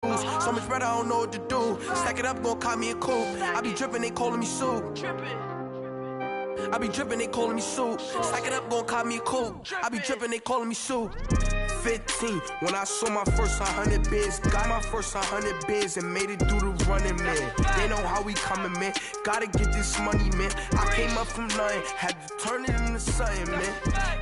So much better, I don't know what to do. Stack it up, gon' call me a coupe. I be drippin', they calling me soup. I be drippin', they calling me soup. Stack it up, gon' call me a coupe. I be drippin', they calling me soup. 15, when I saw my first 100 bids. Got my first 100 bids and made it through the running, man. They know how we coming, man. Gotta get this money, man. I came up from nothing, had to turn it into something, man.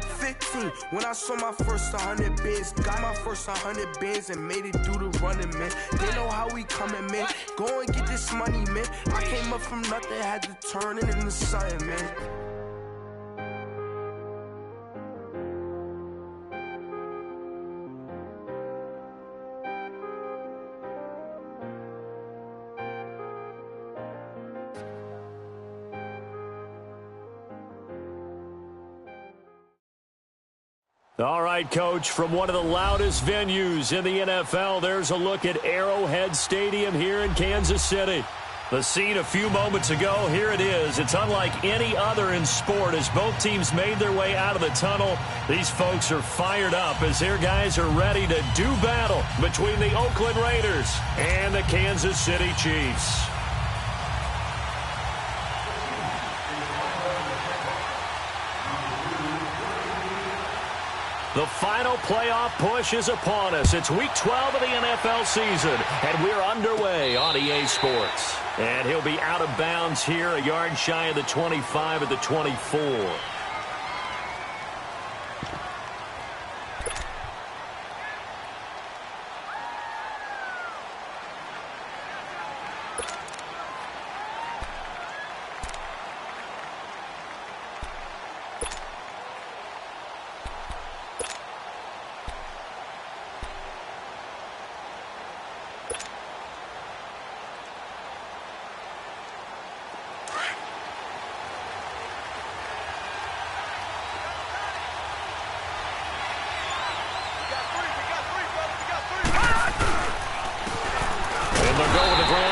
15, when I saw my first 100 bids. Got my first 100 bids and made it through the running, man. They know how we coming, man. Go and get this money, man. I came up from nothing, had to turn it into something, man. All right, Coach, from one of the loudest venues in the NFL, there's a look at Arrowhead Stadium here in Kansas City. The scene a few moments ago, here it is. It's unlike any other in sport as both teams made their way out of the tunnel. These folks are fired up as their guys are ready to do battle between the Oakland Raiders and the Kansas City Chiefs. The final playoff push is upon us. It's Week 12 of the NFL season, and we're underway on EA Sports. And he'll be out of bounds here, a yard shy of the 25 at the 24.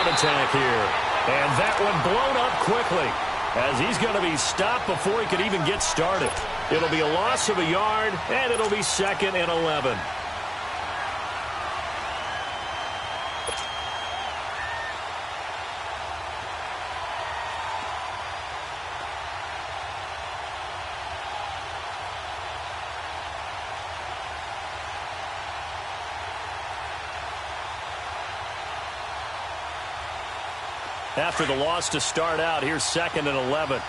Attack here, and that one blown up quickly as he's going to be stopped before he could even get started. It'll be a loss of a yard, and it'll be 2nd and 11. After the loss to start out, here's 2nd and 11.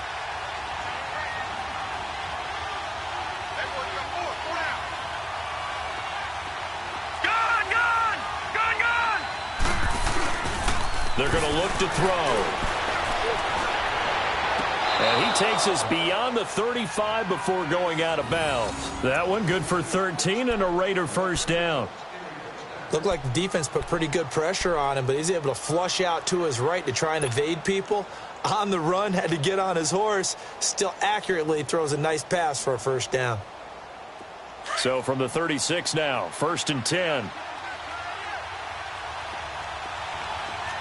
They're going to look to throw. And he takes us beyond the 35 before going out of bounds. That one good for 13 and a Raider first down. Looked like the defense put pretty good pressure on him, but he's able to flush out to his right to try and evade people. On the run, had to get on his horse. Still accurately throws a nice pass for a first down. So from the 36 now, 1st and 10. All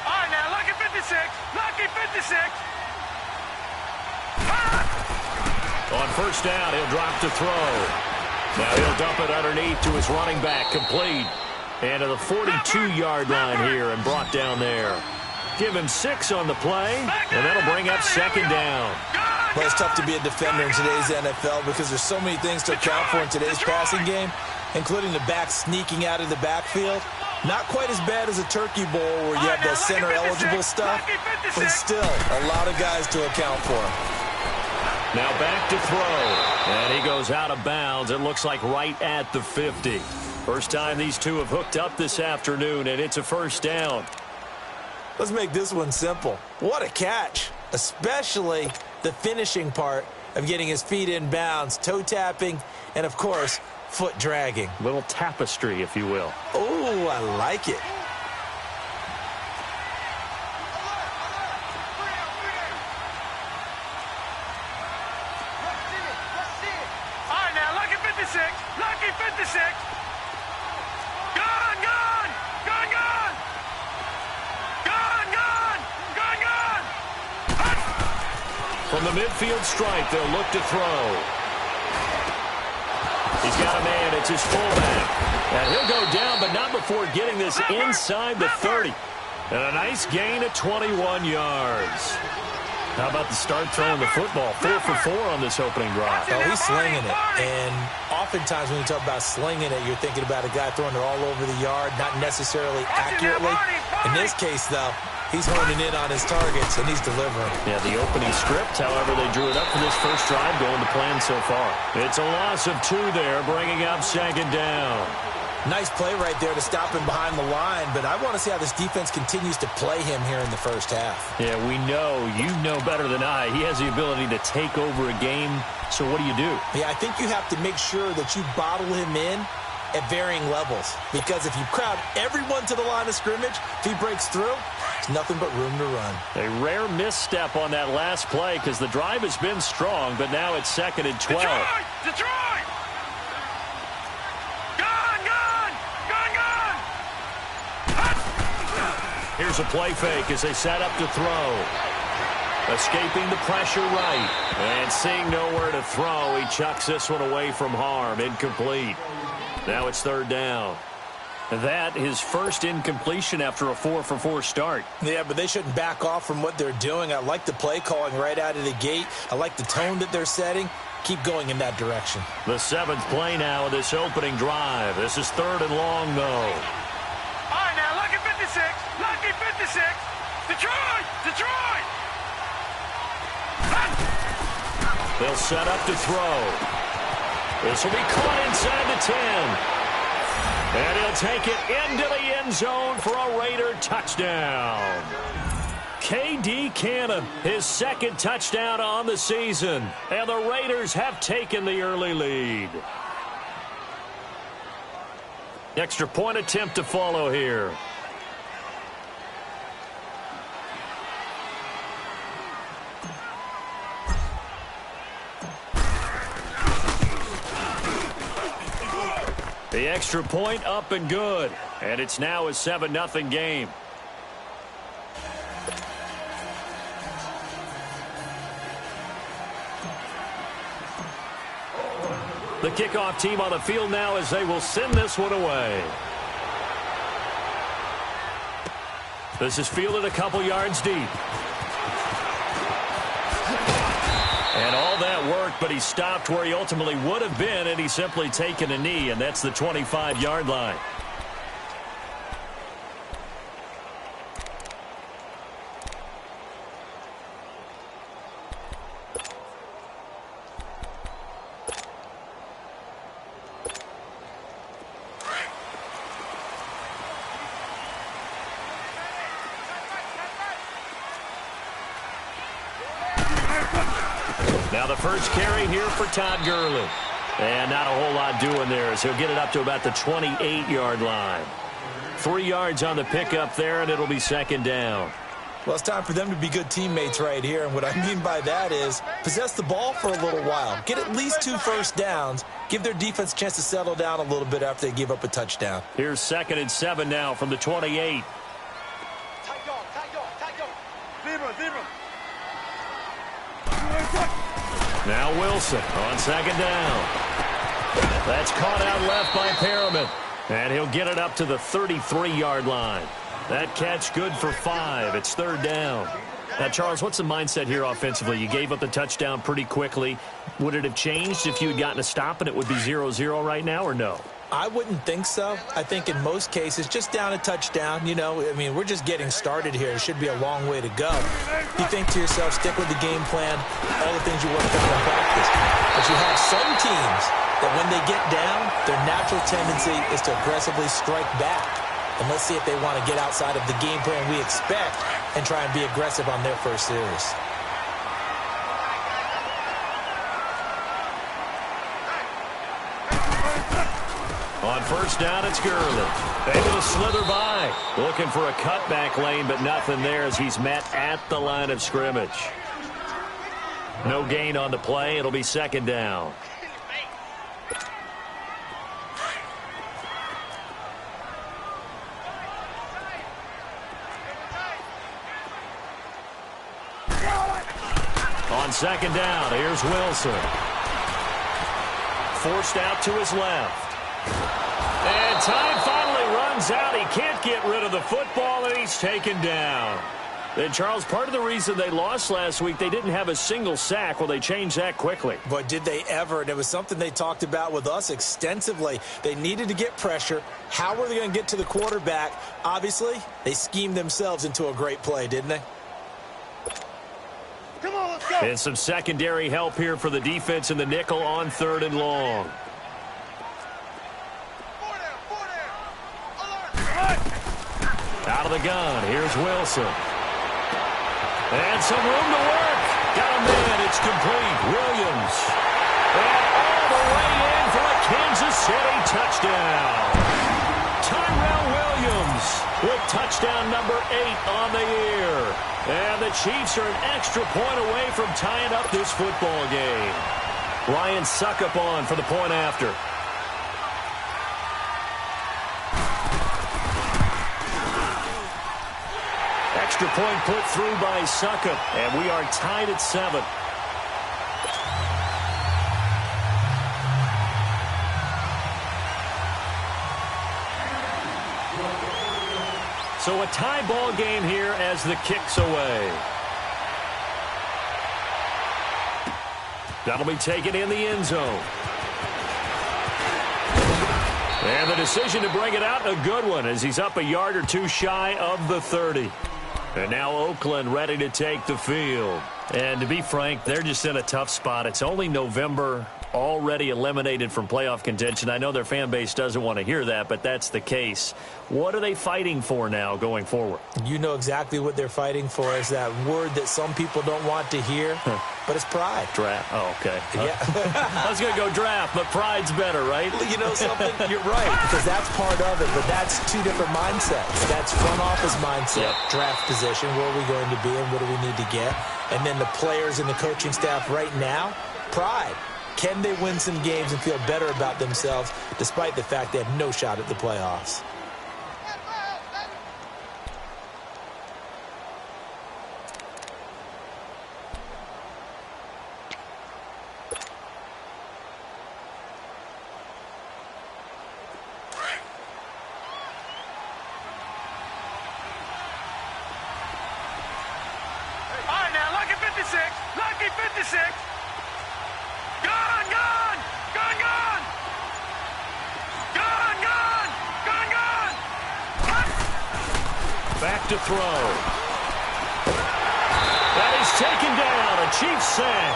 right, now, lucky 56. Lucky 56. On first down, he'll drop to throw. Now he'll dump it underneath to his running back, complete. And to the 42-yard line here and brought down there. Give him 6 on the play, and that'll bring up 2nd down. Well, it's tough to be a defender in today's NFL because there's so many things to account for in today's passing game, including the back sneaking out of the backfield. Not quite as bad as a turkey bowl where you have that center-eligible stuff, but still a lot of guys to account for. Now back to throw, and he goes out of bounds. It looks like right at the 50. First time these two have hooked up this afternoon, and it's a first down. Let's make this one simple. What a catch, especially the finishing part of getting his feet in bounds, toe tapping, and, of course, foot dragging. Little tapestry, if you will. Oh, I like it. All right, now, lucky 56. Lucky 56. Gone, gone. Gone, gone. Gone, gone. Gone, gone. From the midfield stripe, they'll look to throw. He's got a man. It's his fullback. And he'll go down, but not before getting this inside the 30. And a nice gain of 21 yards. How about the start throwing the football? 4 for 4 on this opening drive. Oh, he's slinging it. And oftentimes when you talk about slinging it, you're thinking about a guy throwing it all over the yard, not necessarily accurately. In this case, though, he's honing in on his targets, and he's delivering. Yeah, the opening script, however, they drew it up for this first drive, going to plan so far. It's a loss of 2 there, bringing up second down. Nice play right there to stop him behind the line, but I want to see how this defense continues to play him here in the first half. Yeah, we know. You know better than I. He has the ability to take over a game, so what do you do? Yeah, I think you have to make sure that you bottle him in at varying levels, because if you crowd everyone to the line of scrimmage, if he breaks through, there's nothing but room to run. A rare misstep on that last play because the drive has been strong, but now it's 2nd and 12. Detroit! Here's a play fake as they set up to throw. Escaping the pressure right. And seeing nowhere to throw, he chucks this one away from harm. Incomplete. Now it's 3rd down. That his first incompletion after a 4 for 4 start. Yeah, but they shouldn't back off from what they're doing. I like the play calling right out of the gate. I like the tone that they're setting. Keep going in that direction. The 7th play now of this opening drive. This is 3rd and long, though. All right, now, lucky 56. Lucky 56. Detroit! Detroit! They'll set up to throw. This will be caught inside the 10. And he'll take it into the end zone for a Raider touchdown. K.D. Cannon, his 2nd touchdown on the season. And the Raiders have taken the early lead. Extra point attempt to follow here. The extra point up and good. And it's now a 7-0 game. The kickoff team on the field now as they will send this one away. This is fielded a couple yards deep. And all that work, but he stopped where he ultimately would have been, and he's simply taken a knee, and that's the 25-yard line. Now the first carry here for Todd Gurley. And not a whole lot doing there as he'll get it up to about the 28-yard line. 3 yards on the pickup there, and it'll be 2nd down. Well, it's time for them to be good teammates right here. And what I mean by that is possess the ball for a little while. Get at least 2 first downs. Give their defense a chance to settle down a little bit after they give up a touchdown. Here's 2nd and 7 now from the 28. Now Wilson on 2nd down. That's caught out left by Perriman. And he'll get it up to the 33-yard line. That catch good for 5. It's 3rd down. Now, Charles, what's the mindset here offensively? You gave up the touchdown pretty quickly. Would it have changed if you had gotten a stop and it would be 0-0 right now, or no? I wouldn't think so. I think in most cases, just down a touchdown, you know, I mean, we're just getting started here. It should be a long way to go. You think to yourself, stick with the game plan, all the things you worked on in practice. But you have some teams that when they get down, their natural tendency is to aggressively strike back. And let's see if they want to get outside of the game plan we expect and try and be aggressive on their first series. On 1st down, it's Gurley. Able to slither by. Looking for a cutback lane, but nothing there as he's met at the line of scrimmage. No gain on the play. It'll be 2nd down. On 2nd down, here's Wilson. Forced out to his left. And time finally runs out. He can't get rid of the football, and he's taken down. And, Charles, part of the reason they lost last week, they didn't have a single sack. Well, they changed that quickly. But did they ever? And it was something they talked about with us extensively. They needed to get pressure. How were they going to get to the quarterback? Obviously, they schemed themselves into a great play, didn't they? Come on, let's go. And some secondary help here for the defense in the nickel on 3rd and long. Out of the gun, here's Wilson. And some room to work. Got a man, it's complete. Williams. And all the way in for a Kansas City touchdown. Tyrell Williams with touchdown number 8 on the year. And the Chiefs are an extra point away from tying up this football game. Ryan Suckup on for the point after. Extra point put through by Suckup, and we are tied at 7. So a tie ball game here as the kick's away. That'll be taken in the end zone. And the decision to bring it out, a good one, as he's up a yard or two shy of the 30. And now Oakland ready to take the field. And to be frank, they're just in a tough spot. It's only November, already eliminated from playoff contention. I know their fan base doesn't want to hear that, but that's the case. What are they fighting for now going forward? You know exactly what they're fighting for. Is that word that some people don't want to hear, but it's pride. Draft. Oh, okay. Yeah. I was going to go draft, but pride's better, right? You know something? You're right, because that's part of it, but that's two different mindsets. That's front office mindset, draft position, where are we going to be and what do we need to get? And then the players and the coaching staff right now, pride. Can they win some games and feel better about themselves despite the fact they have no shot at the playoffs? Lucky 56. Gone, gone, gone, gone. Gone, gone, gone, gone. Back to throw. That is taken down. A Chiefs sack.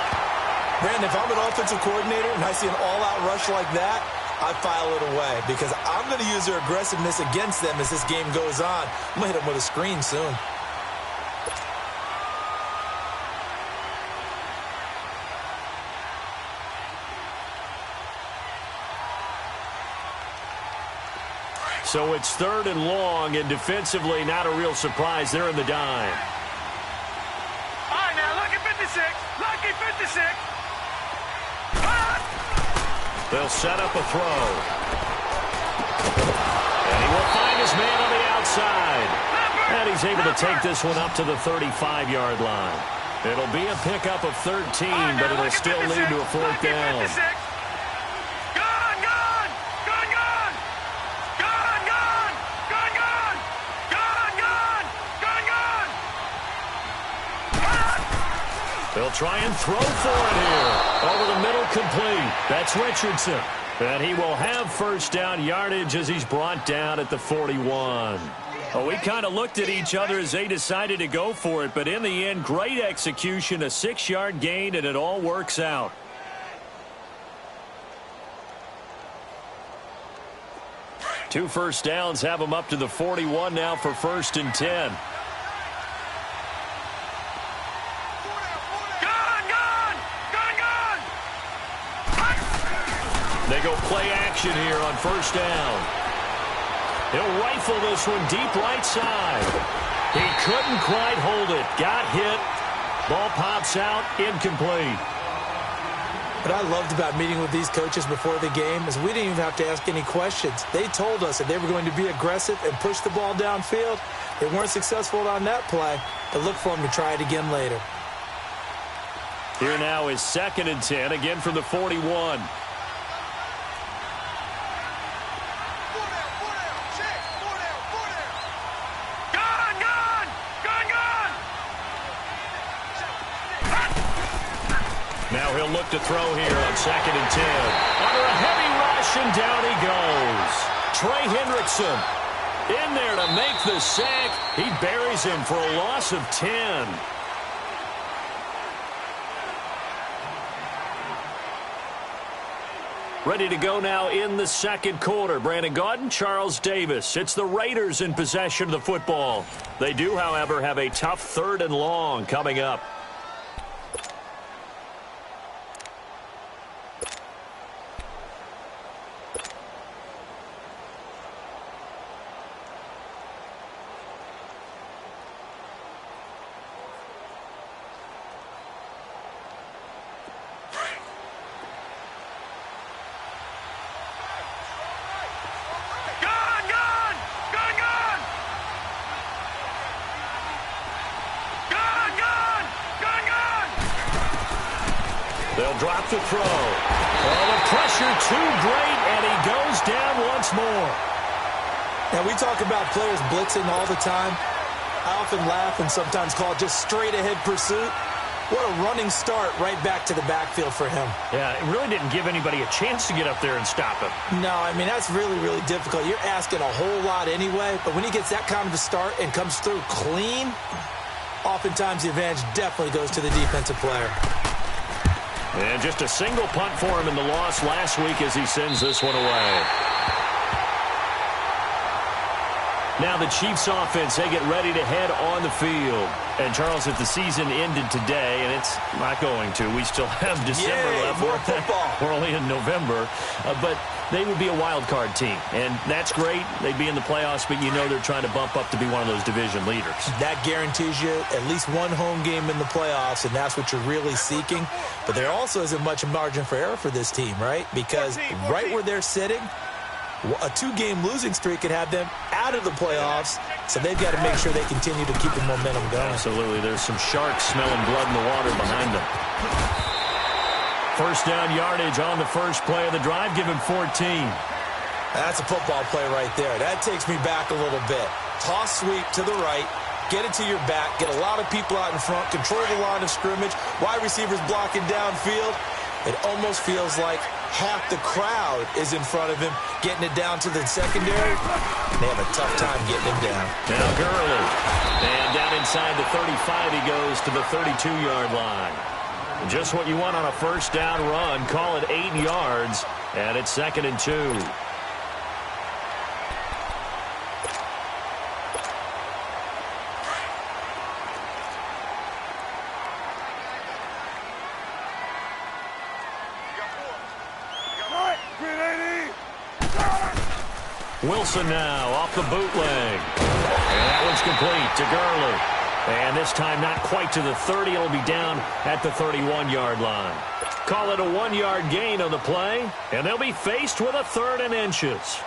Brandon, if I'm an offensive coordinator and I see an all-out rush like that, I file it away because I'm going to use their aggressiveness against them as this game goes on. I'm going to hit them with a screen soon. So it's 3rd and long, and defensively not a real surprise. They're in the dime. All right, now, lucky 56. Lucky 56. They'll set up a throw. And he will find his man on the outside. And he's able to take this one up to the 35-yard line. It'll be a pickup of 13, but it'll still lead to a 4th down. They'll try and throw for it here. Over the middle, complete. That's Richardson. And he will have 1st down yardage as he's brought down at the 41. Well, we kind of looked at each other as they decided to go for it, but in the end, great execution, a 6-yard gain, and it all works out. Two 1st downs have them up to the 41 now for 1st and 10. They go play action here on 1st down. He'll rifle this one deep right side. He couldn't quite hold it. Got hit. Ball pops out. Incomplete. What I loved about meeting with these coaches before the game is we didn't even have to ask any questions. They told us that they were going to be aggressive and push the ball downfield. They weren't successful on that play, but look for them to try it again later. Here now is 2nd and 10, again from the 41. Now he'll look to throw here on 2nd and 10. Under a heavy rush, and down he goes. Trey Hendrickson in there to make the sack. He buries him for a loss of 10. Ready to go now in the second quarter. Brandon Gaudin, Charles Davis. It's the Raiders in possession of the football. They do, however, have a tough 3rd and long coming up. They'll drop the throw. Oh, the pressure too great, and he goes down once more. Now, we talk about players blitzing all the time. I often laugh and sometimes call it just straight-ahead pursuit. What a running start right back to the backfield for him. Yeah, it really didn't give anybody a chance to get up there and stop him. No, I mean, that's really, really difficult. You're asking a whole lot anyway, but when he gets that kind of a start and comes through clean, oftentimes the advantage definitely goes to the defensive player. And just a single punt for him in the loss last week as he sends this one away. Now the Chiefs offense, they get ready to head on the field. And, Charles, if the season ended today, and it's not going to, we still have December left. More football. We're only in November. But they would be a wild card team. And that's great. They'd be in the playoffs, but you know they're trying to bump up to be one of those division leaders. That guarantees you at least one home game in the playoffs, and that's what you're really seeking. But there also isn't much margin for error for this team, right? Because right where they're sitting, a 2-game losing streak could have them out of the playoffs, so they've got to make sure they continue to keep the momentum going. Absolutely. There's some sharks smelling blood in the water behind them. First down yardage on the first play of the drive. Give him 14. That's a football play right there. That takes me back a little bit. Toss sweep to the right. Get it to your back. Get a lot of people out in front. Control the line of scrimmage. Wide receivers blocking downfield. It almost feels like half the crowd is in front of him, getting it down to the secondary. They have a tough time getting him down. Now Gurley. And down inside the 35, he goes to the 32-yard line. Just what you want on a first down run. Call it 8 yards, and it's 2nd and 2. Wilson now off the bootleg. And that one's complete to Gurley. And this time not quite to the 30. It'll be down at the 31-yard line. Call it a 1-yard gain on the play. And they'll be faced with a 3rd and inches.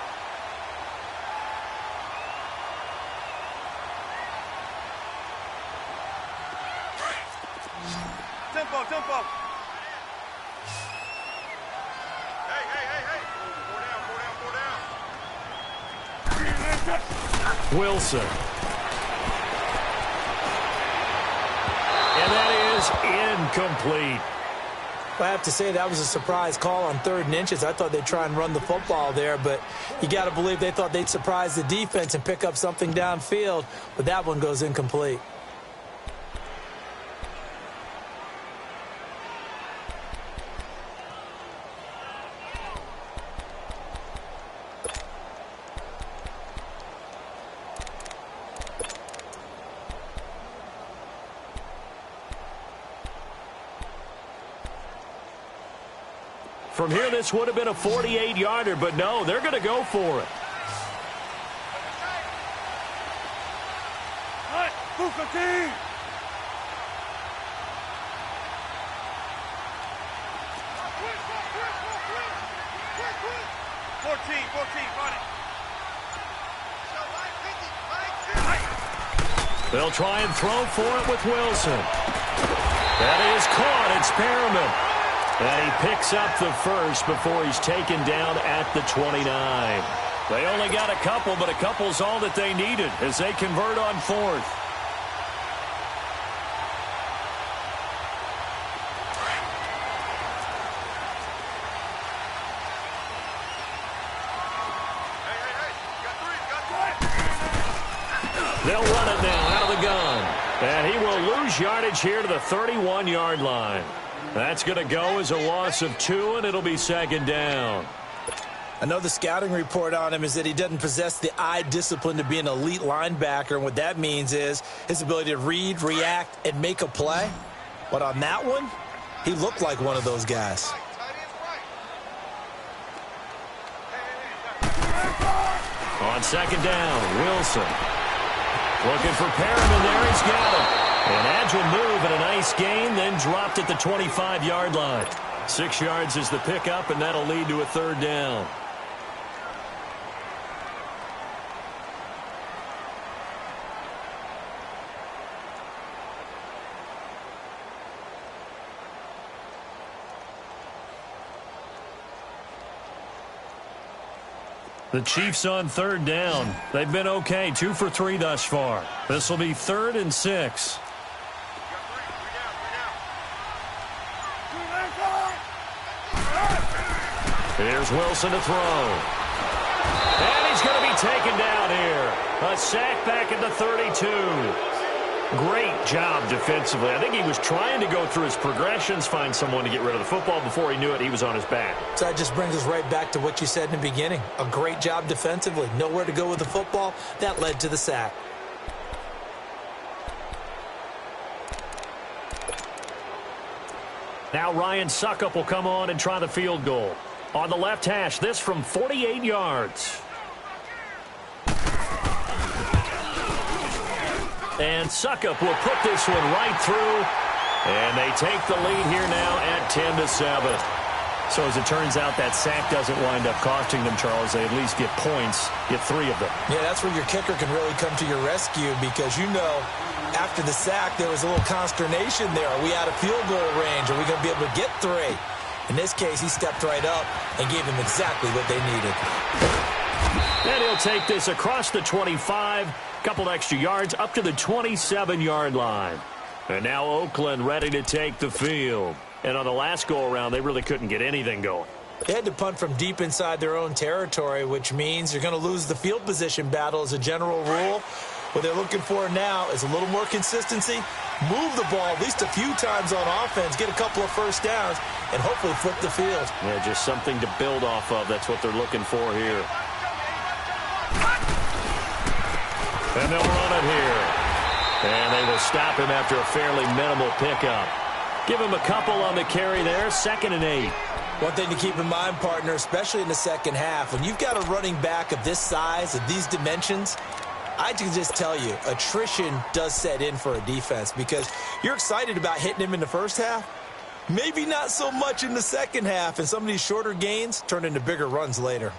Tempo, tempo. Wilson. And that is incomplete. I have to say that was a surprise call on 3rd and inches. I thought they'd try and run the football there, but you got to believe they thought they'd surprise the defense and pick up something downfield, but that one goes incomplete. From here, this would have been a 48-yarder, but no, they're going to go for it. Booker team. 14, run it. They'll try and throw for it with Wilson. That is caught. It's Perriman. And he picks up the first before he's taken down at the 29. They only got a couple, but a couple's all that they needed as they convert on 4th. They'll run it now out of the gun. And he will lose yardage here to the 31-yard line. That's going to go as a loss of 2, and it'll be second down. I know the scouting report on him is that he doesn't possess the eye discipline to be an elite linebacker, and what that means is his ability to read, react, and make a play. But on that one, he looked like one of those guys. On second down, Wilson. Looking for Perriman there. He's got him. An agile move and a nice gain, then dropped at the 25-yard line. 6 yards is the pickup, and that'll lead to a third down. The Chiefs on third down. They've been okay, 2 for 3 thus far. This will be 3rd and 6. Here's Wilson to throw. And he's going to be taken down here. A sack back at the 32. Great job defensively. I think he was trying to go through his progressions, find someone to get rid of the football. Before he knew it, he was on his back. So that just brings us right back to what you said in the beginning. A great job defensively. Nowhere to go with the football. That led to the sack. Now Ryan Suckup will come on and try the field goal. On the left hash, this from 48 yards. And Suckup will put this one right through. And they take the lead here now at 10-7. So as it turns out, that sack doesn't wind up costing them, Charles. They at least get points, get 3 of them. Yeah, that's where your kicker can really come to your rescue because, you know, after the sack, there was a little consternation there. Are we out of field goal range? Are we going to be able to get 3? In this case, he stepped right up and gave them exactly what they needed. And he'll take this across the 25, couple extra yards up to the 27-yard line. And now Oakland ready to take the field. And on the last go-around, they really couldn't get anything going. They had to punt from deep inside their own territory, which means you're going to lose the field position battle as a general rule. What they're looking for now is a little more consistency, move the ball at least a few times on offense, get a couple of first downs, and hopefully flip the field. Yeah, just something to build off of. That's what they're looking for here. And they'll run it here. And they will stop him after a fairly minimal pickup. Give him a couple on the carry there, 2nd and 8. One thing to keep in mind, partner, especially in the second half, when you've got a running back of this size, of these dimensions, I can just tell you, attrition does set in for a defense because you're excited about hitting him in the first half. Maybe not so much in the second half, and some of these shorter gains turn into bigger runs later.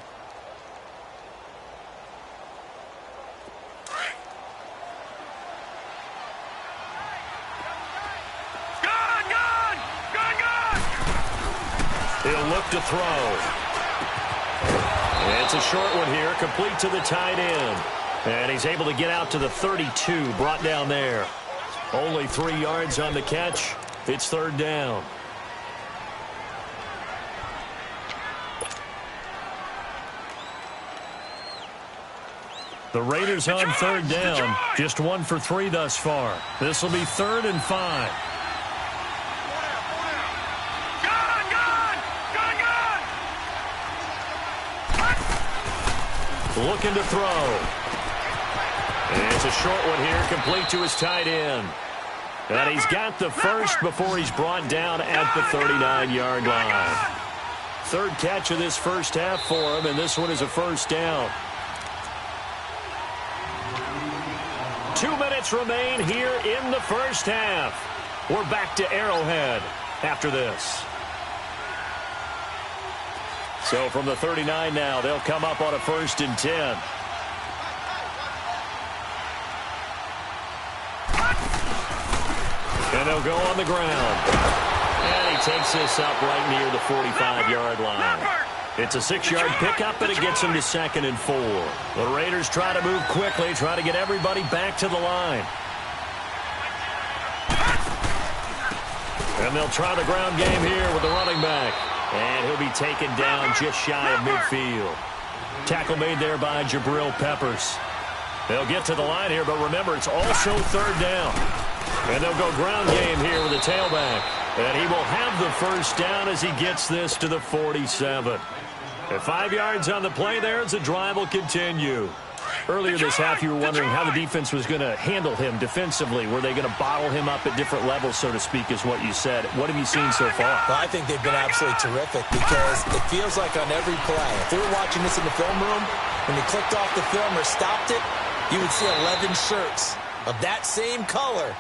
He'll look to throw. And it's a short one here, complete to the tight end. And he's able to get out to the 32, brought down there. Only 3 yards on the catch. It's 3rd down. The Raiders on 3rd down, just 1 for 3 thus far. This will be 3rd and 5. Looking to throw. And it's a short one here, complete to his tight end. And he's got the first before he's brought down at the 39-yard line. 3rd catch of this first half for him, and this one is a first down. 2 minutes remain here in the first half. We're back to Arrowhead after this. So from the 39 now, they'll come up on a 1st and 10. And they'll go on the ground. And he takes this up right near the 45-yard line. It's a 6-yard pickup, and it gets him to 2nd and 4. The Raiders try to move quickly, try to get everybody back to the line. And they'll try the ground game here with the running back. And he'll be taken down just shy of midfield. Tackle made there by Jabril Peppers. They'll get to the line here, but remember, it's also third down. And they'll go ground game here with the tailback. And he will have the first down as he gets this to the 47. At 5 yards on the play there as the drive will continue. Earlier this half, you were wondering how the defense was going to handle him defensively. Were they going to bottle him up at different levels, so to speak, is what you said. What have you seen so far? Well, I think they've been absolutely terrific because it feels like on every play, if they were watching this in the film room, when they clicked off the film or stopped it, you would see 11 shirts of that same color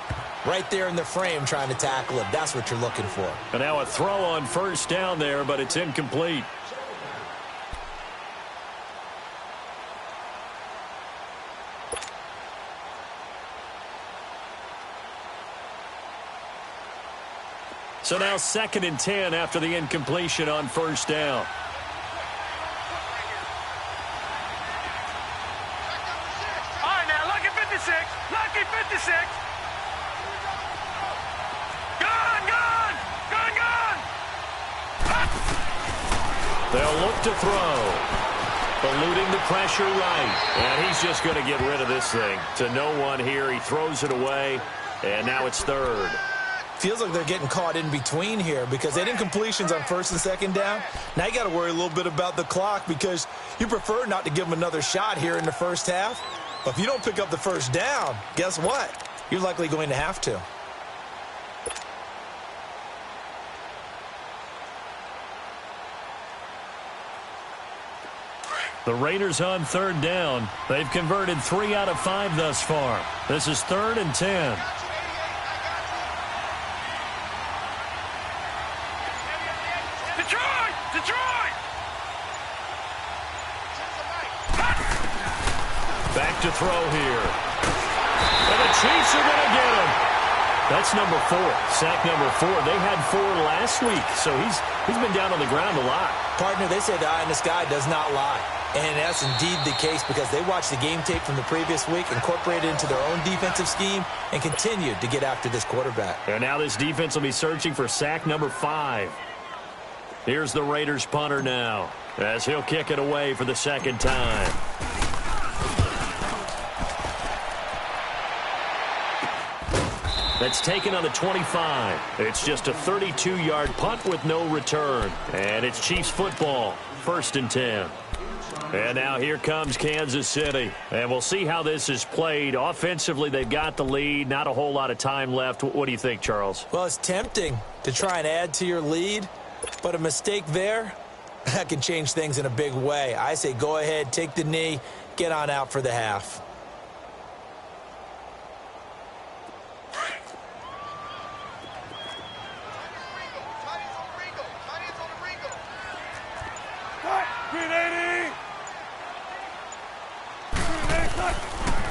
right there in the frame trying to tackle him. That's what you're looking for. And now a throw on first down there, but it's incomplete. So now 2nd and 10 after the incompletion on first down. All right, now, lucky 56. Lucky 56. Gun, gun, gun, gun. They'll look to throw. Eluding the pressure right. And he's just going to get rid of this thing. To no one here. He throws it away. And now it's third. Feels like they're getting caught in between here because they did incompletions on 1st and 2nd down. Now you got to worry a little bit about the clock because you prefer not to give them another shot here in the first half. But if you don't pick up the first down, guess what? You're likely going to have to. The Raiders on 3rd down. They've converted 3 out of 5 thus far. This is 3rd and 10. Back to throw here. And the Chiefs are going to get him. That's number 4. Sack number 4. They had 4 last week, so he's been down on the ground a lot. Partner, they say the eye in the sky does not lie. And that's indeed the case because they watched the game tape from the previous week, incorporated it into their own defensive scheme, and continued to get after this quarterback. And now this defense will be searching for sack number 5. Here's the Raiders punter now as he'll kick it away for the 2nd time. That's taken on the 25. It's just a 32-yard punt with no return. And it's Chiefs football, 1st and 10. And now here comes Kansas City. And we'll see how this is played. Offensively, they've got the lead. Not a whole lot of time left. What do you think, Charles? Well, it's tempting to try and add to your lead. But a mistake there, that can change things in a big way. I say go ahead, take the knee, get on out for the half.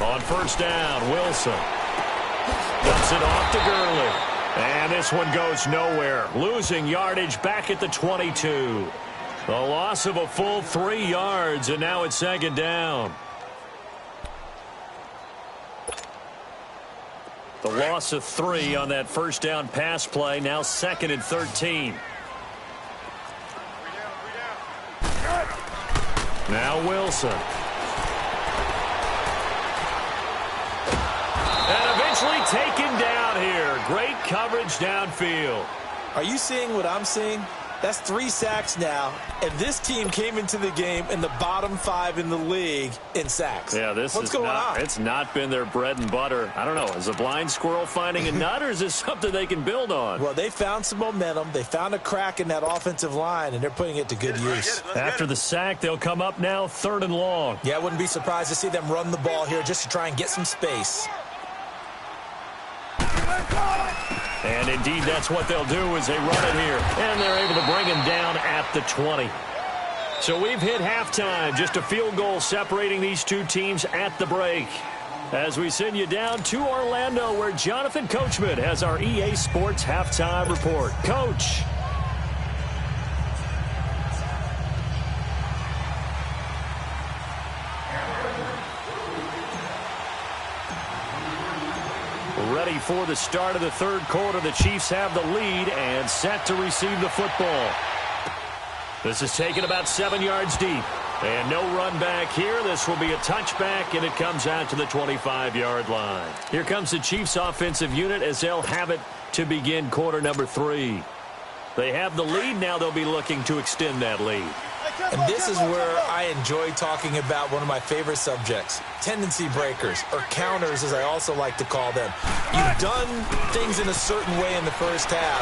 On first down, Wilson dumps it off to Gurley. And this one goes nowhere. Losing yardage back at the 22. The loss of a full 3 yards, and now it's 2nd down. The loss of 3 on that first down pass play. Now 2nd and 13. Now Wilson. And eventually taken down here. Great coverage downfield. Are you seeing what I'm seeing? That's 3 sacks now, and this team came into the game in the bottom 5 in the league in sacks. Yeah, what's going on? It's not been their bread and butter. I don't know. Is a blind squirrel finding a nut, or is this something they can build on? Well, they found some momentum. They found a crack in that offensive line, and they're putting it to good use. After the sack, they'll come up now 3rd and long. Yeah, I wouldn't be surprised to see them run the ball here just to try and get some space. And indeed, that's what they'll do as they run it here. And they're able to bring him down at the 20. So we've hit halftime. Just a field goal separating these two teams at the break. As we send you down to Orlando, where Jonathan Coachman has our EA Sports halftime report. Coach. Ready for the start of the 3rd quarter. The Chiefs have the lead and set to receive the football. This is taken about 7 yards deep. And no run back here. This will be a touchback, and it comes out to the 25-yard line. Here comes the Chiefs' offensive unit as they'll have it to begin quarter number 3. They have the lead. Now they'll be looking to extend that lead. And this is where I enjoy talking about one of my favorite subjects, tendency breakers, or counters as I also like to call them. You've done things in a certain way in the first half,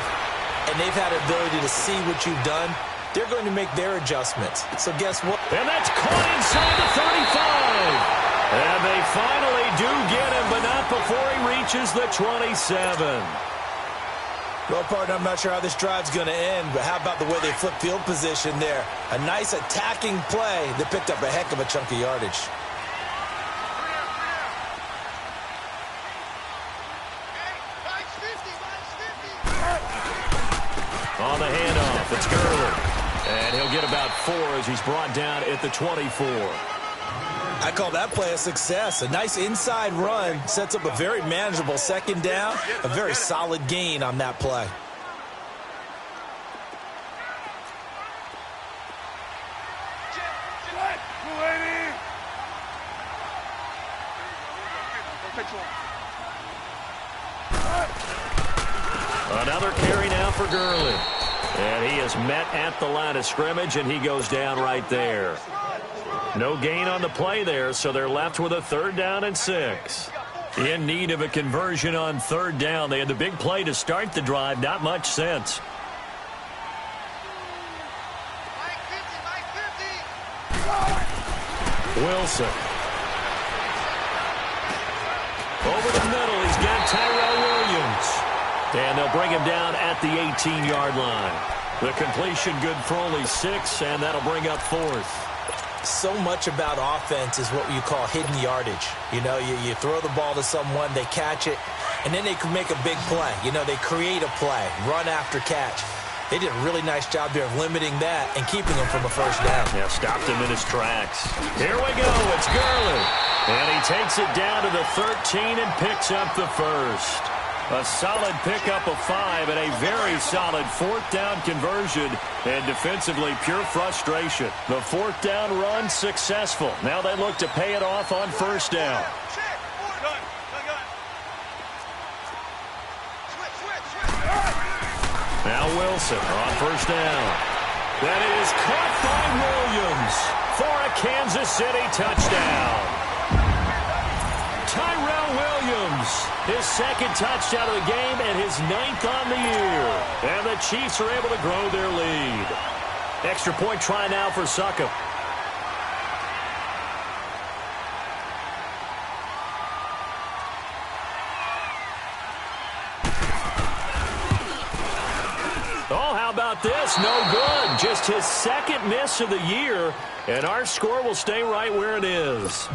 and they've had the ability to see what you've done. They're going to make their adjustments. So guess what? And that's caught inside the 35. And they finally do get him, but not before he reaches the 27. Well, partner, I'm not sure how this drive's going to end, but how about the way they flip field position there? A nice attacking play that picked up a heck of a chunk of yardage. On the handoff, it's Gurley. And he'll get about 4 as he's brought down at the 24. I call that play a success. A nice inside run sets up a very manageable second down. A very solid gain on that play. Another carry now for Gurley. And he is met at the line of scrimmage, and he goes down right there. No gain on the play there, so they're left with a 3rd down and 6. In need of a conversion on 3rd down. They had the big play to start the drive. Not much sense. Wilson. Over the middle, he's got Tyrell Williams. And they'll bring him down at the 18-yard line. The completion good for only 6, and that'll bring up 4th. So much about offense is what you call hidden yardage. You know, you throw the ball to someone, they catch it, and then they can make a big play. You know, they create a play, run after catch. They did a really nice job there of limiting that and keeping him from a 1st down. Yeah, stopped him in his tracks. Here we go. It's Gurley. And he takes it down to the 13 and picks up the 1st. A solid pickup of 5 and a very solid 4th down conversion. And defensively, pure frustration. The 4th down run successful. Now they look to pay it off on 1st down. Now Wilson on 1st down. That is caught by Williams for a Kansas City touchdown. Tyrell Williams, his 2nd touchdown of the game and his 9th on the year. And the Chiefs are able to grow their lead. Extra point try now for Succop. Oh, how about this? No good. Just his 2nd miss of the year. And our score will stay right where it is.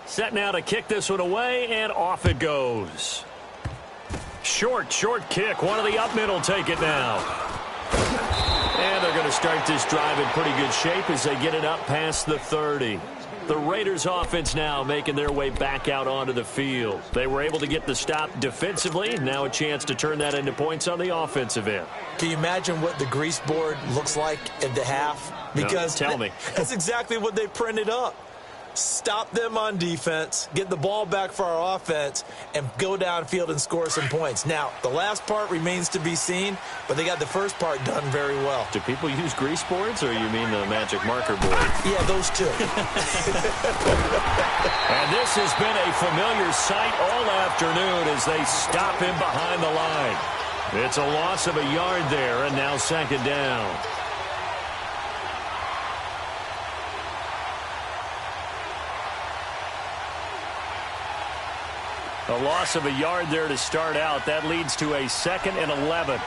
Set now to kick this one away, and off it goes. Short kick. One of the up middle take it now. And they're going to start this drive in pretty good shape as they get it up past the 30. The Raiders offense now making their way back out onto the field. They were able to get the stop defensively. Now a chance to turn that into points on the offensive end. Can you imagine what the grease board looks like at the half? Because no, tell me. That's exactly what they printed up. Stop them on defense, get the ball back for our offense, and go downfield and score some points. Now, the last part remains to be seen, but they got the first part done very well. Do people use grease boards, or you mean the magic marker board? Yeah, those two. And this has been a familiar sight all afternoon as they stop him behind the line. It's a loss of a yard there, and now 2nd down. A loss of a yard there to start out. That leads to a 2nd and 11.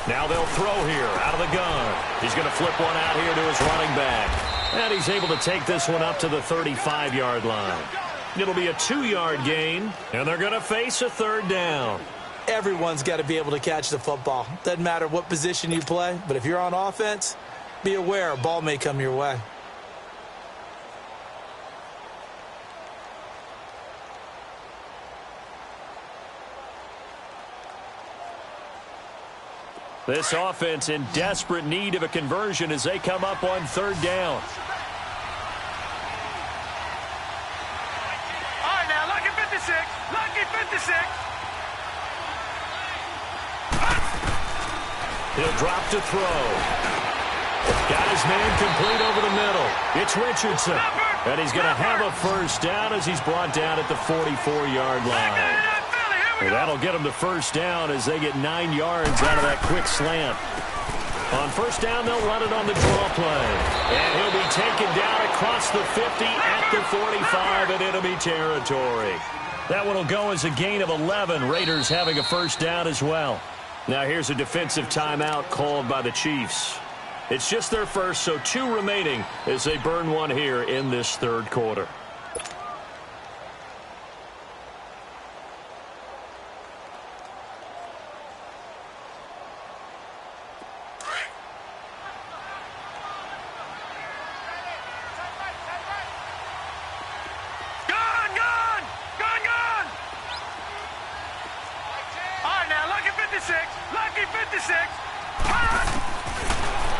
Now they'll throw here out of the gun. He's going to flip one out here to his running back. And he's able to take this one up to the 35-yard line. It'll be a 2-yard gain, and they're going to face a 3rd down. everyone's got to be able to catch the football. Doesn't matter what position you play, but if you're on offense, be aware a ball may come your way. This offense in desperate need of a conversion as they come up on third down. All right, now, lucky 56. Lucky 56. He'll drop to throw. Got his man complete over the middle. It's Richardson. And he's going to have a first down as he's brought down at the 44-yard line. And that'll get him the first down as they get 9 yards out of that quick slant. On first down, they'll run it on the draw play. And he'll be taken down across the 50 at the 45 in enemy territory. That one will go as a gain of 11. Raiders having a first down as well. Now here's a defensive timeout called by the Chiefs. It's just their first, so 2 remaining as they burn one here in this third quarter.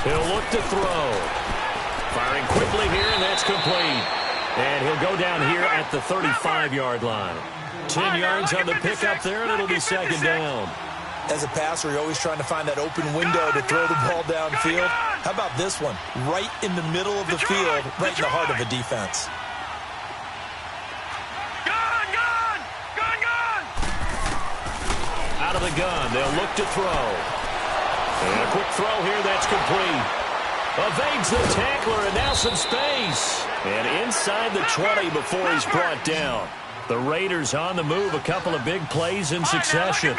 He'll look to throw. Firing quickly here, and that's complete. And he'll go down here at the 35-yard line. 10 yards on the pickup there, and it'll be second down. As a passer, you're always trying to find that open window to throw the ball downfield. How about this one? Right in the middle of the field, right in the heart of a defense. Out of the gun, they'll look to throw. And a quick throw here, that's complete. Evades the tackler, and now some space. And inside the 20 before he's brought down. The Raiders on the move, a couple of big plays in succession.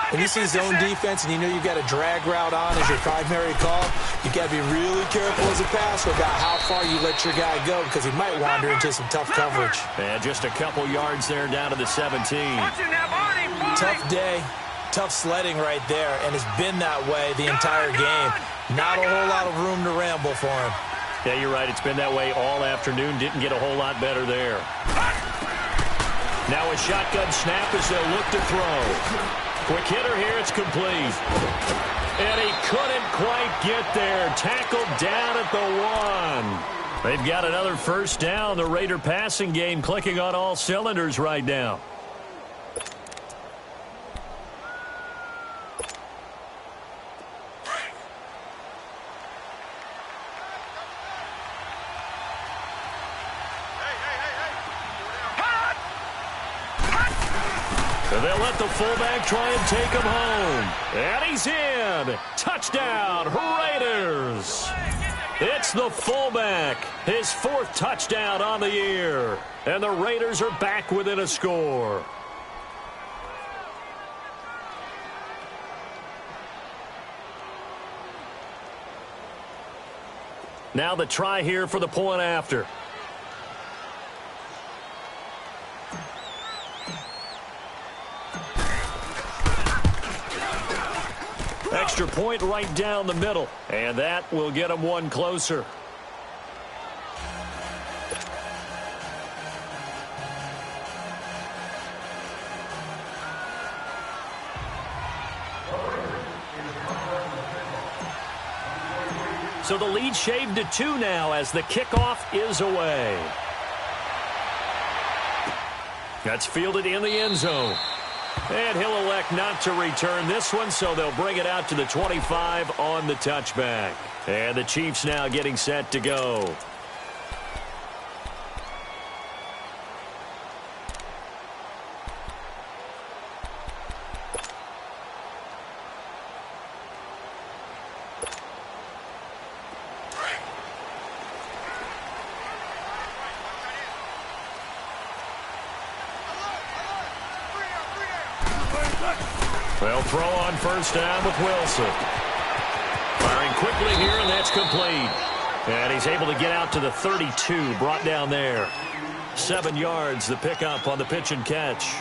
When you see zone defense and you know you've got a drag route on as your primary call, you've got to be really careful as a passer about how far you let your guy go because he might wander into some tough coverage. And just a couple yards there down to the 17. Tough day, tough sledding right there, and it's been that way the entire game. Not a whole lot of room to ramble for him. Yeah, you're right. It's been that way all afternoon. Didn't get a whole lot better there. Now a shotgun snap as they'll look to throw. Quick hitter here, it's complete. And he couldn't quite get there. Tackled down at the 1. They've got another first down. The Raider passing game clicking on all cylinders right now. They'll let the fullback try and take him home. And he's in. Touchdown, Raiders. It's the fullback. His 4th touchdown on the year. And the Raiders are back within a score. Now the try here for the point after. Extra point right down the middle. And that will get them one closer. So the lead shaved to 2 now as the kickoff is away. That's fielded in the end zone. And he'll elect not to return this one, so they'll bring it out to the 25 on the touchback. And the Chiefs now getting set to go. They'll throw on first down with Wilson. Firing quickly here, and that's complete. And he's able to get out to the 32, brought down there. 7 yards, the pickup on the pitch and catch.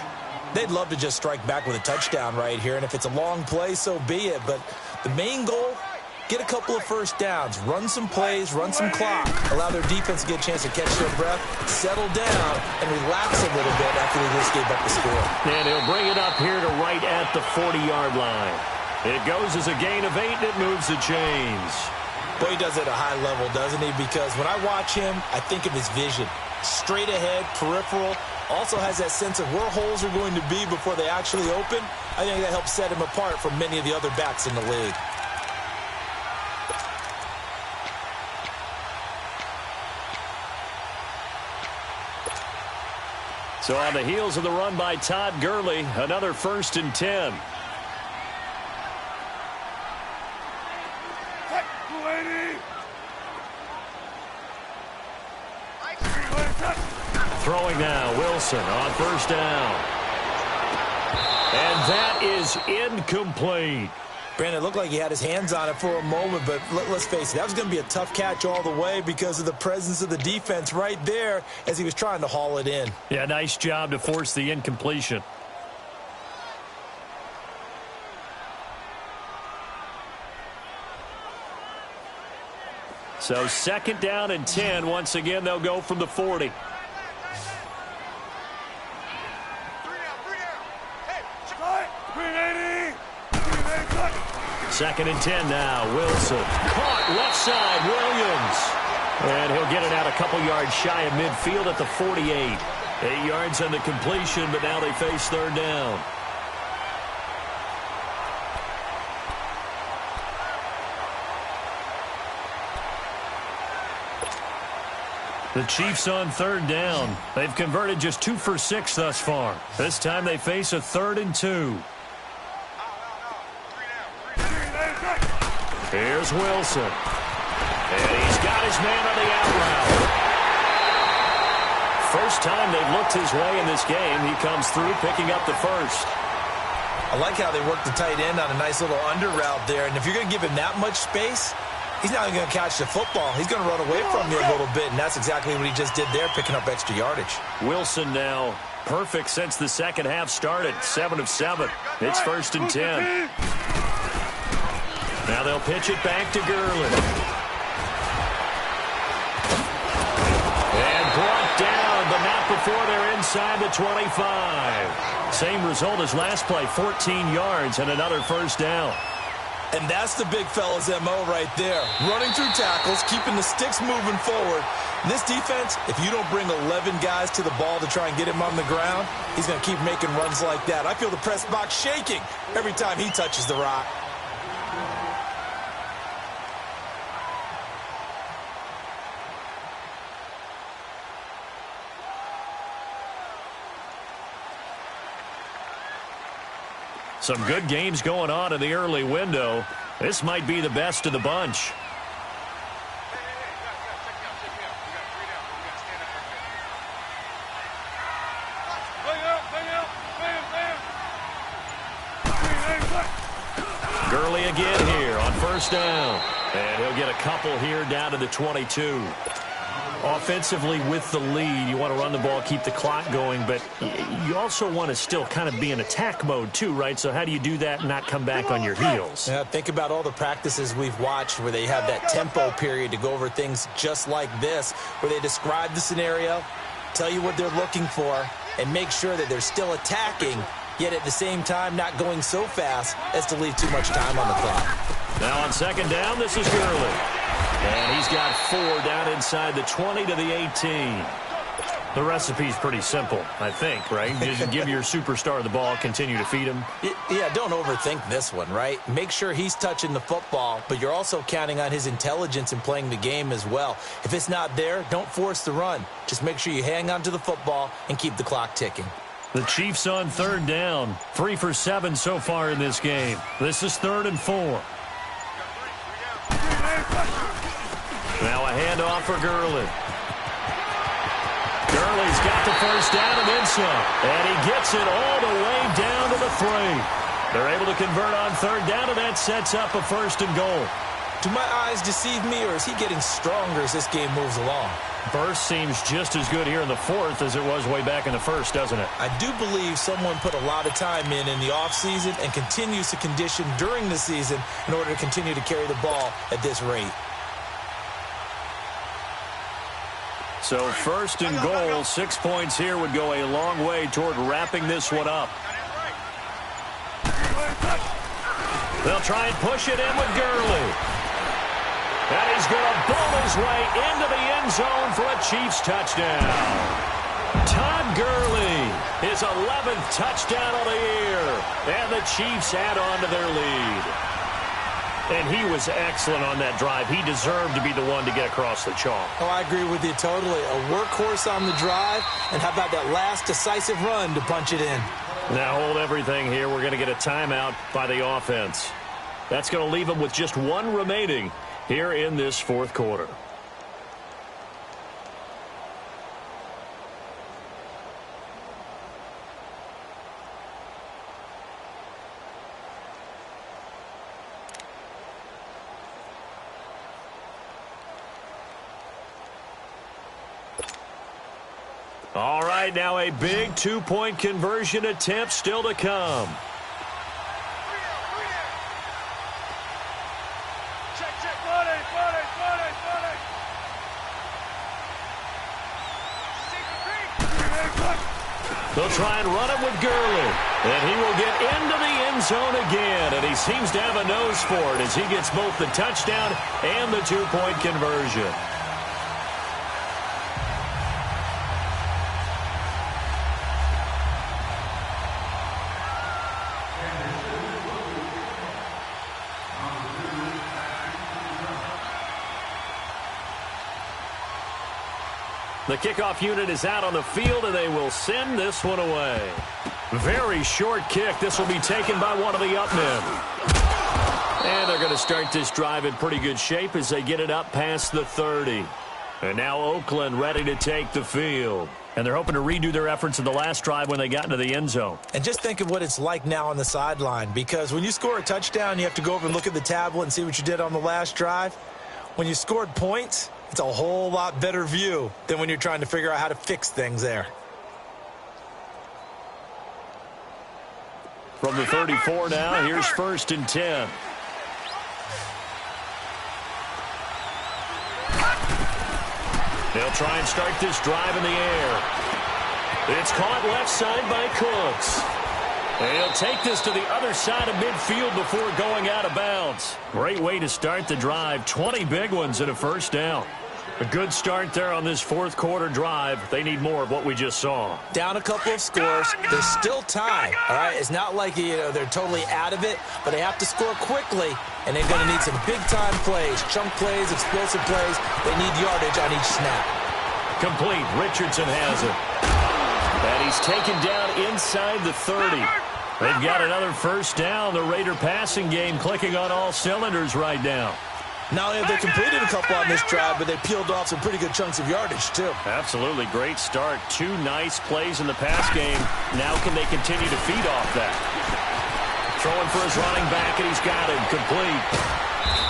They'd love to just strike back with a touchdown right here, and if it's a long play, so be it. But the main goal, get a couple of first downs, run some plays, run some clock, allow their defense to get a chance to catch their breath, settle down, and relax a little bit after they just gave up the score. And he'll bring it up here to right at the 40-yard line. It goes as a gain of 8, and it moves the chains. Boy, he does it at a high level, doesn't he? Because when I watch him, I think of his vision. Straight ahead, peripheral, also has that sense of where holes are going to be before they actually open. I think that helps set him apart from many of the other backs in the league. So on the heels of the run by Todd Gurley, another 1st and 10. Throwing now, Wilson on 1st down. And that is incomplete. Brandon, it looked like he had his hands on it for a moment, but let's face it, that was going to be a tough catch all the way because of the presence of the defense right there as he was trying to haul it in. Yeah, nice job to force the incompletion. So 2nd down and 10. Once again, they'll go from the 40. Second and 10 now. Wilson. Caught left side. Williams. And he'll get it out a couple yards shy of midfield at the 48. 8 yards on the completion, but now they face 3rd down. The Chiefs on 3rd down. They've converted just 2 for 6 thus far. This time they face a 3rd and 2. Here's Wilson. And he's got his man on the out route. First time they've looked his way in this game. He comes through picking up the 1st. I like how they work the tight end on a nice little under route there. And if you're going to give him that much space, he's not going to catch the football. He's going to run away from you a little bit, and that's exactly what he just did there, picking up extra yardage. Wilson now perfect since the second half started. 7 of 7. It's 1st and 10. Now they'll pitch it back to Gurley. And brought down, but not before they're inside the 25. Same result as last play, 14 yards and another 1st down. And that's the big fella's MO right there. Running through tackles, keeping the sticks moving forward. This defense, if you don't bring 11 guys to the ball to try and get him on the ground, he's going to keep making runs like that. I feel the press box shaking every time he touches the rock. Some good games going on in the early window. This might be the best of the bunch. Gurley again here on 1st down. And he'll get a couple here down to the 22. Offensively with the lead, you want to run the ball, keep the clock going, but you also want to still kind of be in attack mode too, right? So how do you do that and not come back on your heels? Yeah, think about all the practices we've watched where they have that tempo period to go over things just like this, where they describe the scenario, tell you what they're looking for, and make sure that they're still attacking, yet at the same time not going so fast as to leave too much time on the clock. Now on 2nd down, this is Gurley. And he's got 4 down inside the 20 to the 18. The recipe's pretty simple, I think, right? Just give your superstar the ball, continue to feed him. Yeah, don't overthink this one, right? Make sure he's touching the football, but you're also counting on his intelligence in playing the game as well. If it's not there, don't force the run. Just make sure you hang on to the football and keep the clock ticking. The Chiefs on 3rd down. 3 for 7 so far in this game. This is 3rd and 4. Now a handoff for Gurley. Gurley's got the 1st down and then some. And he gets it all the way down to the 3. They're able to convert on 3rd down, and that sets up a 1st and goal. Do my eyes deceive me, or is he getting stronger as this game moves along? Burst seems just as good here in the fourth as it was way back in the first, doesn't it? I do believe someone put a lot of time in the offseason and continues to condition during the season in order to continue to carry the ball at this rate. So first and goal, 6 points here would go a long way toward wrapping this one up. They'll try and push it in with Gurley. And he's going to bowl his way into the end zone for a Chiefs touchdown. Todd Gurley, his 11th touchdown of the year. And the Chiefs add on to their lead. And he was excellent on that drive. He deserved to be the one to get across the chalk. Oh, I agree with you totally. A workhorse on the drive. And how about that last decisive run to punch it in? Now hold everything here. We're going to get a timeout by the offense. That's going to leave them with just one remaining here in this fourth quarter. All right, now a big two-point conversion attempt still to come. They'll try and run it with Gurley. And he will get into the end zone again. And he seems to have a nose for it as he gets both the touchdown and the two-point conversion. The kickoff unit is out on the field, and they will send this one away. Very short kick. This will be taken by one of the up men. And they're going to start this drive in pretty good shape as they get it up past the 30. And now Oakland ready to take the field. And they're hoping to redo their efforts in the last drive when they got into the end zone. And just think of what it's like now on the sideline, because when you score a touchdown, you have to go over and look at the tablet and see what you did on the last drive. When you scored points, it's a whole lot better view than when you're trying to figure out how to fix things there. From the 34 now, here's 1st and 10. They'll try and start this drive in the air. It's caught left side by Cooks. And he'll take this to the other side of midfield before going out of bounds. Great way to start the drive. 20 big ones and a first down. A good start there on this fourth quarter drive. They need more of what we just saw. Down a couple of scores. There's still time, all right? It's not like, they're totally out of it, but they have to score quickly, and they're going to need some big-time plays, chunk plays, explosive plays. They need yardage on each snap. Complete. Richardson has it. And he's taken down inside the 30. They've got another first down. The Raider passing game clicking on all cylinders right now. Not only have they completed a couple on this drive, but they peeled off some pretty good chunks of yardage, too. Absolutely. Great start. 2 nice plays in the pass game. Now can they continue to feed off that? Throwing for his running back, and he's got him complete.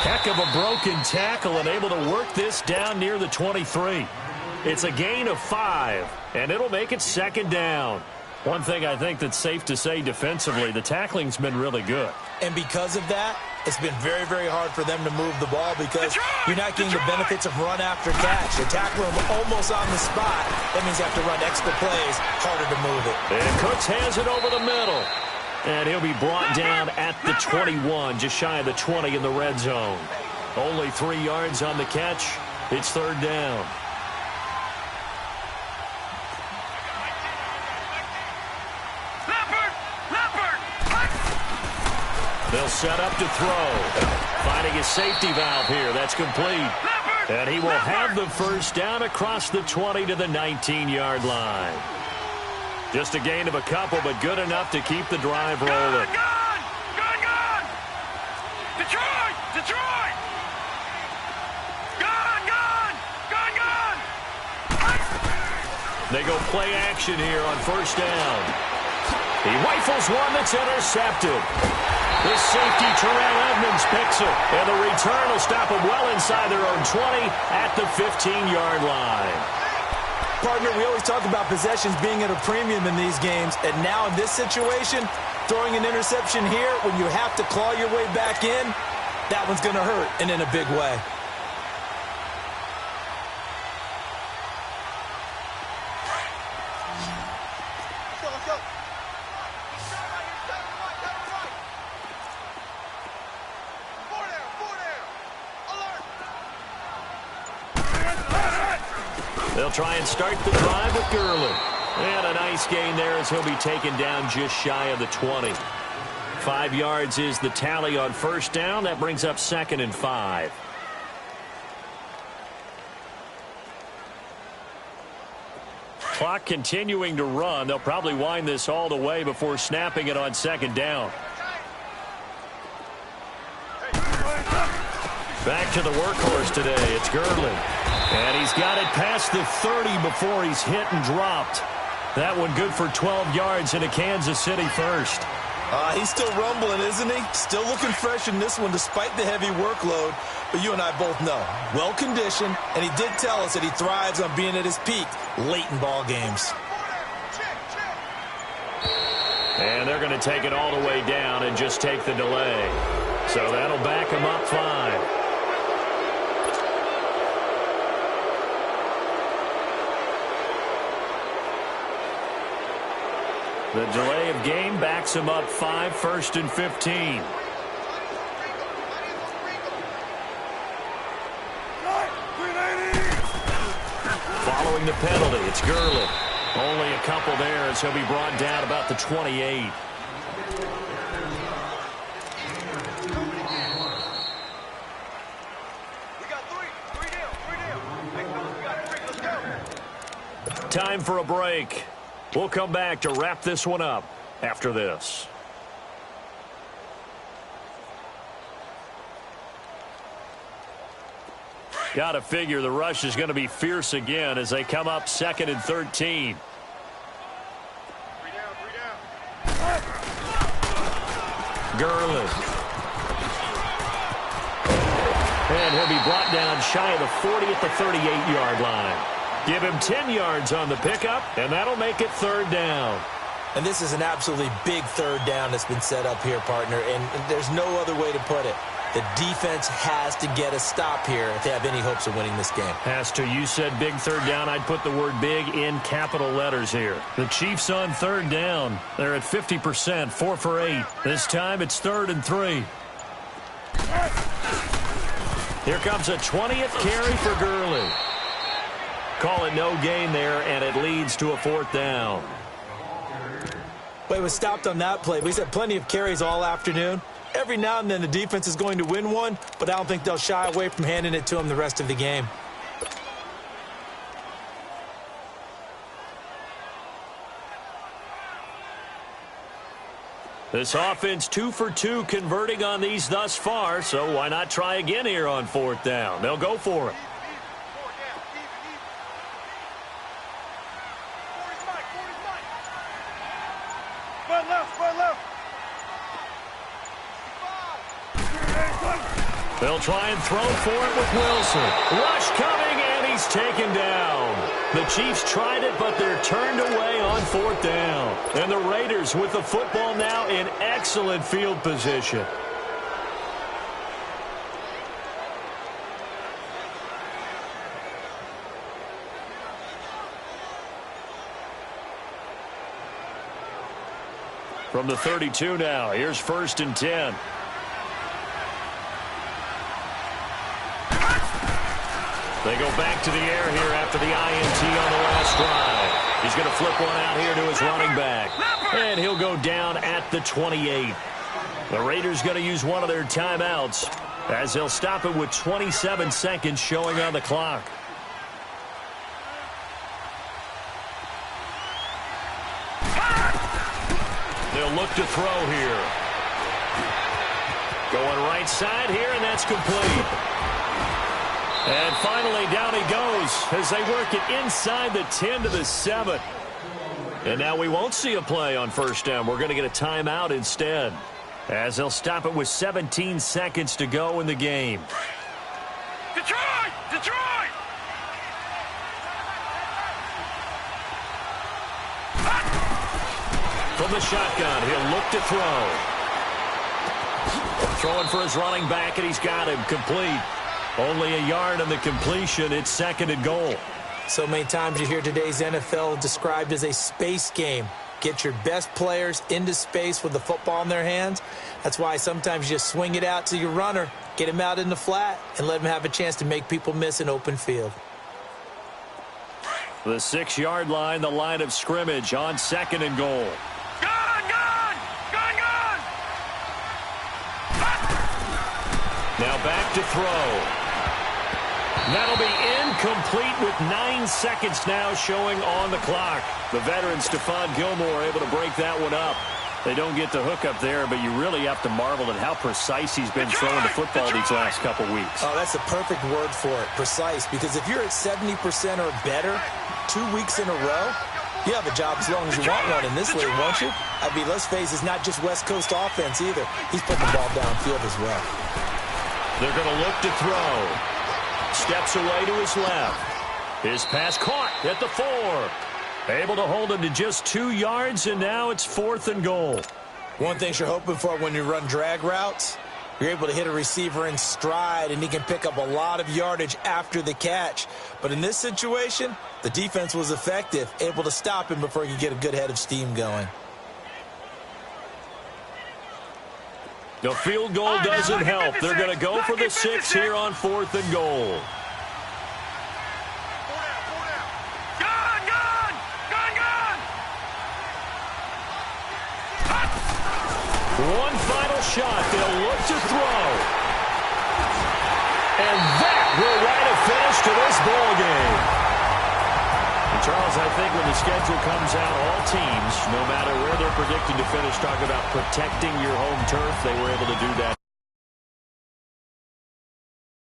Heck of a broken tackle and able to work this down near the 23. It's a gain of 5, and it'll make it 2nd down. One thing I think that's safe to say defensively, the tackling's been really good. And because of that, it's been very, very hard for them to move the ball because you're not getting the benefits of run after catch. You're tackling them almost on the spot. That means you have to run extra plays, harder to move it. And Cooks has it over the middle. And he'll be brought down at the 21, just shy of the 20 in the red zone. Only 3 yards on the catch. It's 3rd down. They'll set up to throw. Finding his safety valve here. That's complete. And he will have the first down across the 20 to the 19-yard line. Just a gain of a couple, but good enough to keep the drive rolling. Gone! Detroit! Detroit! Gone! They go play action here on 1st down. He rifles one that's intercepted. The safety, Terrell Edmonds, picks it. And the return will stop them well inside their own 20 at the 15-yard line. Partner, we always talk about possessions being at a premium in these games. And now in this situation, throwing an interception here when you have to claw your way back in, that one's going to hurt, and in a big way. They'll try and start the drive with Gurley. And a nice gain there as he'll be taken down just shy of the 20. 5 yards is the tally on first down. That brings up 2nd and 5. Clock continuing to run. They'll probably wind this all the way before snapping it on 2nd down. Back to the workhorse today. It's Gurley. And he's got it past the 30 before he's hit and dropped. That one good for 12 yards into Kansas City first. He's still rumbling, isn't he? Still looking fresh in this one despite the heavy workload. But you and I both know, well-conditioned, and he did tell us that he thrives on being at his peak late in ball games. And they're going to take it all the way down and just take the delay. So that'll back him up 5. The delay of game backs him up 5, 1st and 15. Following the penalty, it's Gurley. Only a couple there as he'll be brought down about the 28. Time for a break. We'll come back to wrap this one up after this. Got to figure the rush is going to be fierce again as they come up 2nd and 13. Gurley. And he'll be brought down shy of the 40 at the 38-yard line. Give him 10 yards on the pickup, and that'll make it 3rd down. And this is an absolutely big 3rd down that's been set up here, partner, and there's no other way to put it. The defense has to get a stop here if they have any hopes of winning this game. Has to. You said big 3rd down. I'd put the word big in capital letters here. The Chiefs on 3rd down. They're at 50%, 4 for 8. This time it's 3rd and 3. Here comes a 20th carry for Gurley. Call it no gain there, and it leads to a 4th down. Well, he was stopped on that play, but he's had plenty of carries all afternoon. Every now and then the defense is going to win one, but I don't think they'll shy away from handing it to him the rest of the game. This offense 2 for 2 converting on these thus far, so why not try again here on 4th down? They'll go for it. They'll try and throw for it with Wilson. Rush coming, and he's taken down. The Chiefs tried it, but they're turned away on 4th down. And the Raiders with the football now in excellent field position. From the 32 now, here's 1st and 10. They go back to the air here after the INT on the last drive. He's going to flip one out here to his running back. And he'll go down at the 28. The Raiders going to use one of their timeouts as they'll stop it with 27 seconds showing on the clock. They'll look to throw here. Going right side here, and that's complete. And finally, down he goes as they work it inside the 10 to the 7. And now we won't see a play on 1st down. We're going to get a timeout instead. As they'll stop it with 17 seconds to go in the game. Detroit! Detroit! From the shotgun, he'll look to throw. Throwing for his running back, and he's got him complete. Only a yard on the completion. It's 2nd and goal. So many times you hear today's NFL described as a space game. Get your best players into space with the football in their hands. That's why sometimes you just swing it out to your runner, get him out in the flat, and let him have a chance to make people miss an open field. The 6-yard line, the line of scrimmage on 2nd and goal. Gun! Gun! Gun! Gun! Now back to throw. That'll be incomplete with 9 seconds now showing on the clock. The veteran Stephon Gilmore able to break that one up. They don't get the hook up there, but you really have to marvel at how precise he's been throwing the football these last couple weeks. Oh, that's the perfect word for it, precise, because if you're at 70% or better 2 weeks in a row, you have a job as long as you want one in this league, won't you? I mean, let's face it, it's not just West Coast offense either. He's putting the ball downfield as well. They're going to look to throw. Steps away to his left. His pass caught at the 4. Able to hold him to just 2 yards, and now it's 4th and goal. One thing you're hoping for when you run drag routes, you're able to hit a receiver in stride, and he can pick up a lot of yardage after the catch. But in this situation, the defense was effective, able to stop him before he could get a good head of steam going. The field goal doesn't help. They're going to go for the 6 here on 4th and goal. Gun! Gun! Gun! Gun! One final shot. They'll look to throw. And that will write a finish to this ball game. And Charles, I think when the schedule comes out, all teams, no matter where they're predicted to finish, talk about protecting your home turf. They were able to do that.